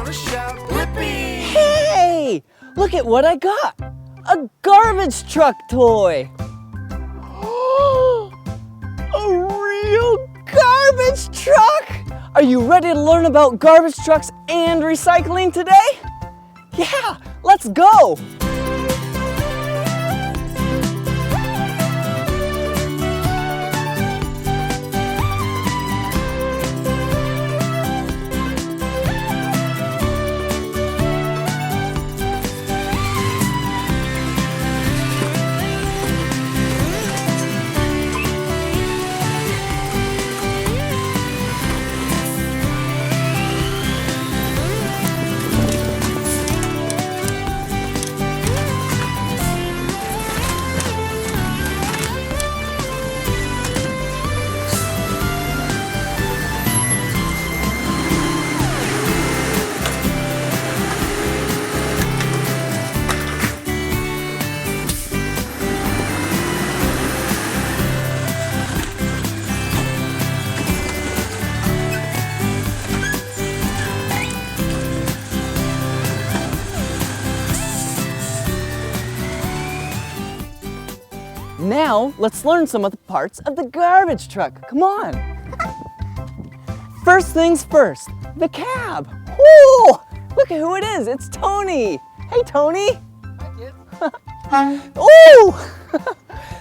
gonna shout, Blippi! Hey! Look at what I got! A garbage truck toy! A real garbage truck! Are you ready to learn about garbage trucks and recycling today? Yeah, let's go! Now, let's learn some of the parts of the garbage truck. Come on. First things first, the cab. Woo! Look at who it is. It's Tony. Hey, Tony. Hi, kid. Ooh!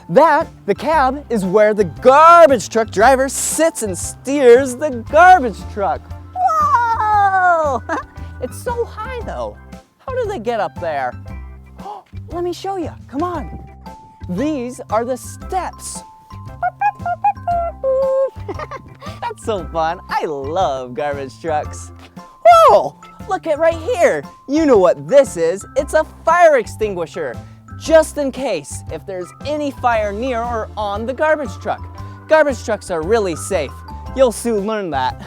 The cab is where the garbage truck driver sits and steers the garbage truck. Whoa! It's so high, though. How do they get up there? Let me show you. Come on. These are the steps. That's so fun. I love garbage trucks. Whoa! Look at right here. You know what this is. It's a fire extinguisher. Just in case if there's any fire near or on the garbage truck. Garbage trucks are really safe. You'll soon learn that.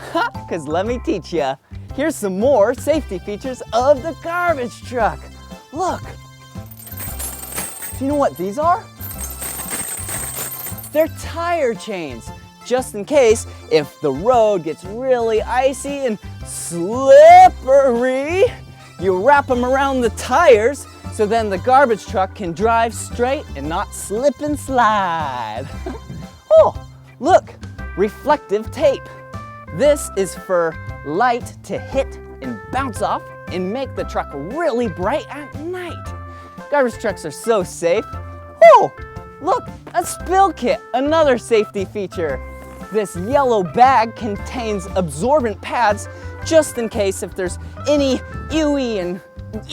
Because let me teach you. Here's some more safety features of the garbage truck. Look. Do you know what these are? They're tire chains, just in case if the road gets really icy and slippery, you wrap them around the tires so then the garbage truck can drive straight and not slip and slide. Oh, look, reflective tape. This is for light to hit and bounce off and make the truck really bright at night. Garbage trucks are so safe. Oh, look, a spill kit, another safety feature. This yellow bag contains absorbent pads just in case if there's any ooey and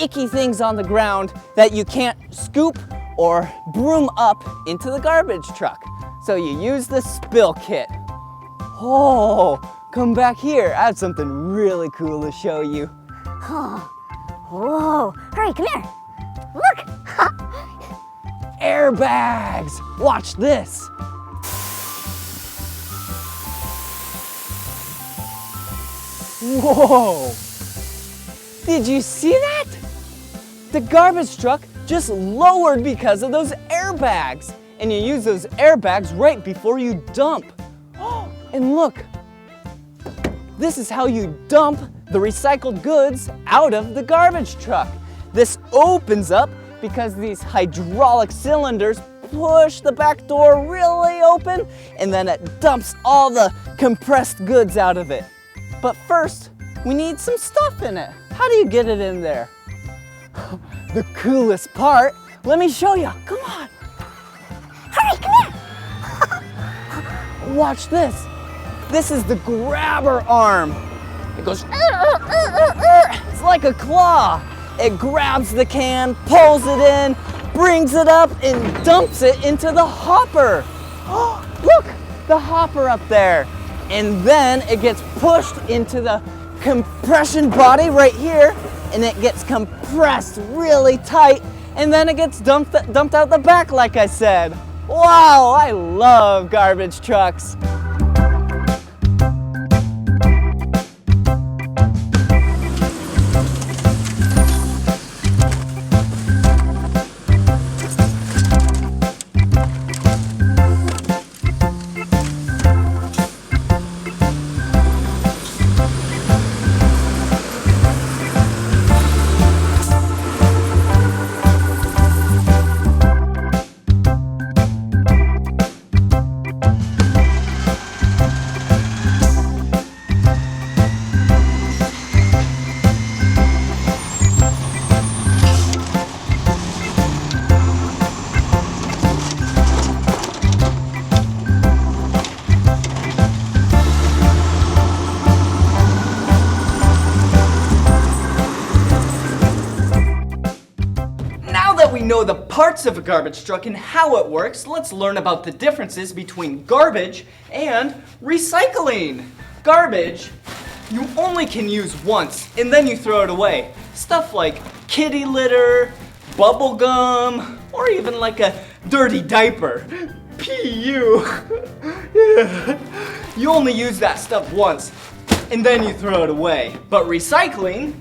icky things on the ground that you can't scoop or broom up into the garbage truck. So you use the spill kit. Oh, come back here. I have something really cool to show you. Oh, whoa, hurry, come here. Look! Airbags! Watch this! Whoa! Did you see that? The garbage truck just lowered because of those airbags. And you use those airbags right before you dump. And look, this is how you dump the recycled goods out of the garbage truck. This opens up because these hydraulic cylinders push the back door really open and then it dumps all the compressed goods out of it. But first, we need some stuff in it. How do you get it in there? The coolest part, let me show you. Come on. Hurry, come here. Watch this. This is the grabber arm. It goes, it's like a claw. It grabs the can, pulls it in, brings it up, and dumps it into the hopper. Oh, look, the hopper up there. And then it gets pushed into the compression body right here, and it gets compressed really tight, and then it gets dumped out the back like I said. Wow, I love garbage trucks. know the parts of a garbage truck and how it works, let's learn about the differences between garbage and recycling. Garbage, you only can use once and then you throw it away. Stuff like kitty litter, bubble gum, or even like a dirty diaper. P.U. You only use that stuff once and then you throw it away. But recycling,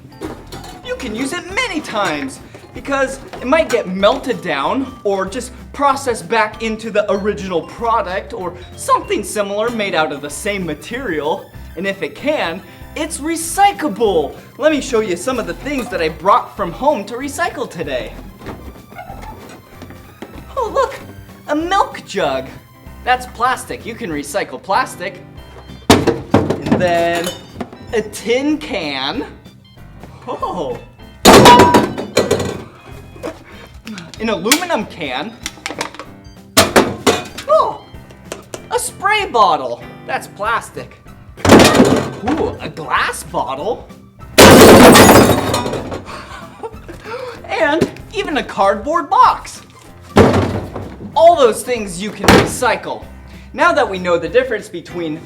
you can use it many times because it might get melted down or just processed back into the original product or something similar made out of the same material. And if it can, it's recyclable. Let me show you some of the things that I brought from home to recycle today. Oh, look, a milk jug. That's plastic. You can recycle plastic. And then a tin can. Oh. An aluminum can. Oh, a spray bottle. That's plastic. Ooh, a glass bottle. And even a cardboard box. All those things you can recycle. Now that we know the difference between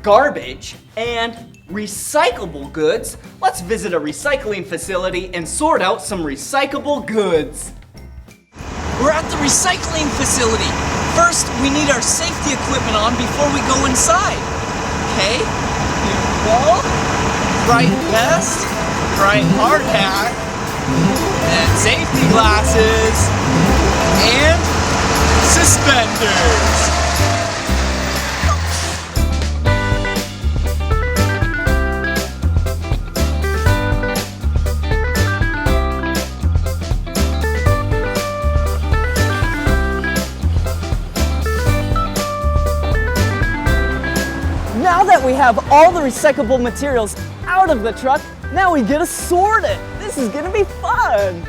garbage and recyclable goods, let's visit a recycling facility and sort out some recyclable goods. We're at the recycling facility. First, we need our safety equipment on before we go inside. Okay, here we go. Bright vest, bright hard hat, and safety glasses, and suspenders. Now that we have all the recyclable materials out of the truck, now we get to sort it. This is gonna be fun.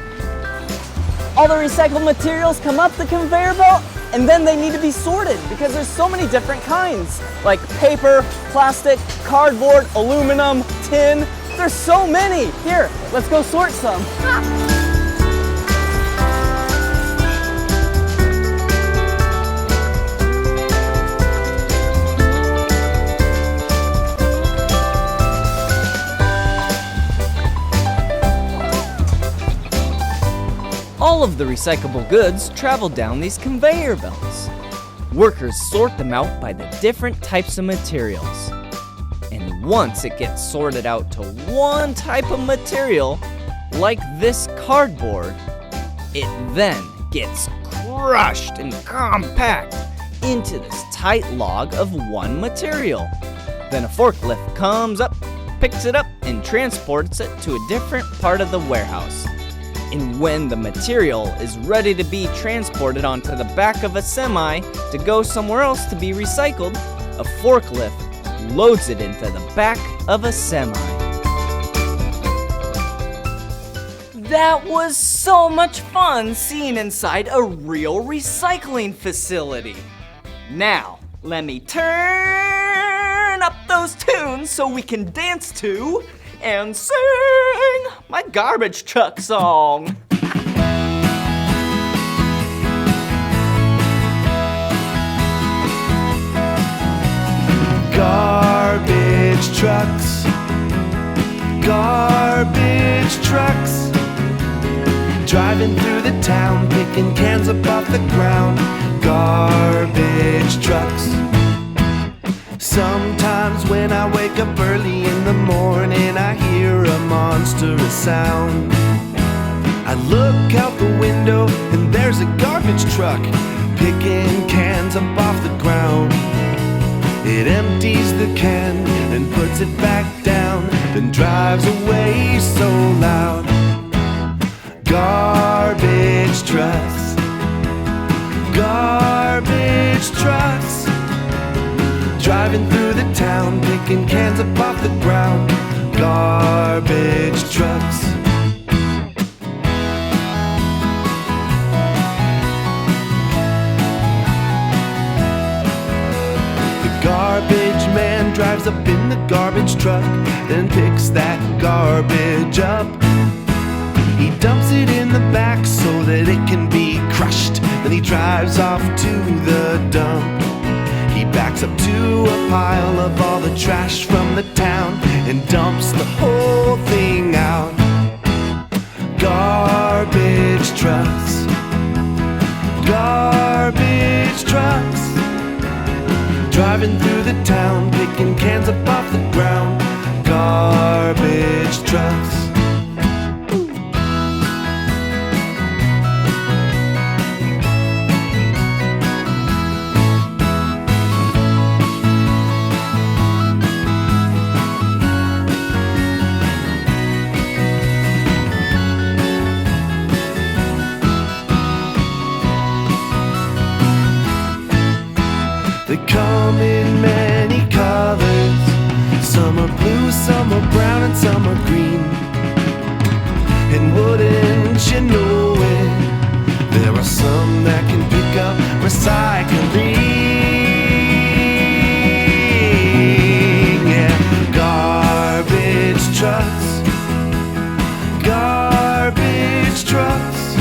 All the recycled materials come up the conveyor belt and then they need to be sorted because there's so many different kinds, like paper, plastic, cardboard, aluminum, tin. There's so many. Here, let's go sort some. All of the recyclable goods travel down these conveyor belts. Workers sort them out by the different types of materials. And once it gets sorted out to one type of material, like this cardboard, it then gets crushed and compact into this tight log of one material. Then a forklift comes up, picks it up, and transports it to a different part of the warehouse. And when the material is ready to be transported onto the back of a semi to go somewhere else to be recycled, a forklift loads it into the back of a semi. That was so much fun seeing inside a real recycling facility. Now, let me turn up those tunes so we can dance to and sing my garbage truck song. Garbage trucks, garbage trucks, driving through the town, picking cans up off the ground. Garbage trucks. Sometimes when I wake up early in the morning, I hear a monstrous sound. I look out the window and there's a garbage truck picking cans up off the ground. It empties the can and puts it back down, then drives away so loud. Garbage trucks, garbage trucks, driving through the town, picking cans up off the ground. Garbage trucks. The garbage man drives up in the garbage truck, then picks that garbage up. He He dumps it in the back so that it can be crushed. Then he drives off to the dump. He backs up to a pile of all the trash from the town and dumps the whole thing out. Garbage trucks, garbage trucks, driving through the town, picking cans up off the ground. Garbage trucks. They come in many colors. Some are blue, some are brown, and some are green. And wouldn't you know it, there are some that can pick up recycling. Yeah, garbage trucks, garbage trucks,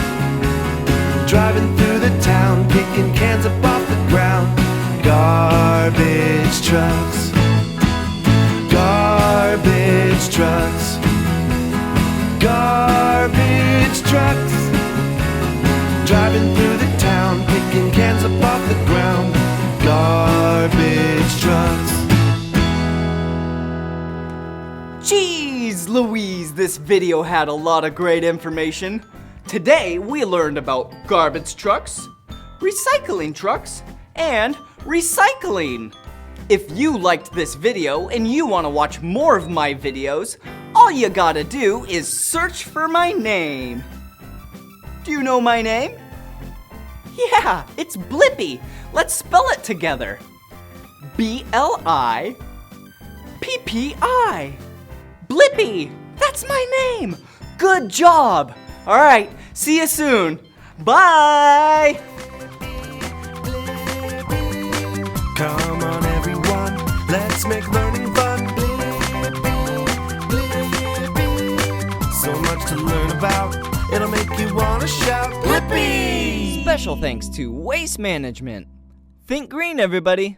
driving through the town, picking cans up off the ground. Garbage trucks, garbage trucks, garbage trucks, driving through the town, picking cans up off the ground. Garbage trucks. Jeez Louise, this video had a lot of great information. Today we learned about garbage trucks, recycling trucks, and recycling. If you liked this video and you want to watch more of my videos, all you gotta do is search for my name. Do you know my name? Yeah, it's Blippi. Let's spell it together. B-L-I-P-P-I. Blippi, that's my name. Good job. All right, see you soon. Bye. Come on everyone, let's make learning fun. So much to learn about, it'll make you wanna shout, Blippi! Special thanks to Waste Management. Think green, everybody.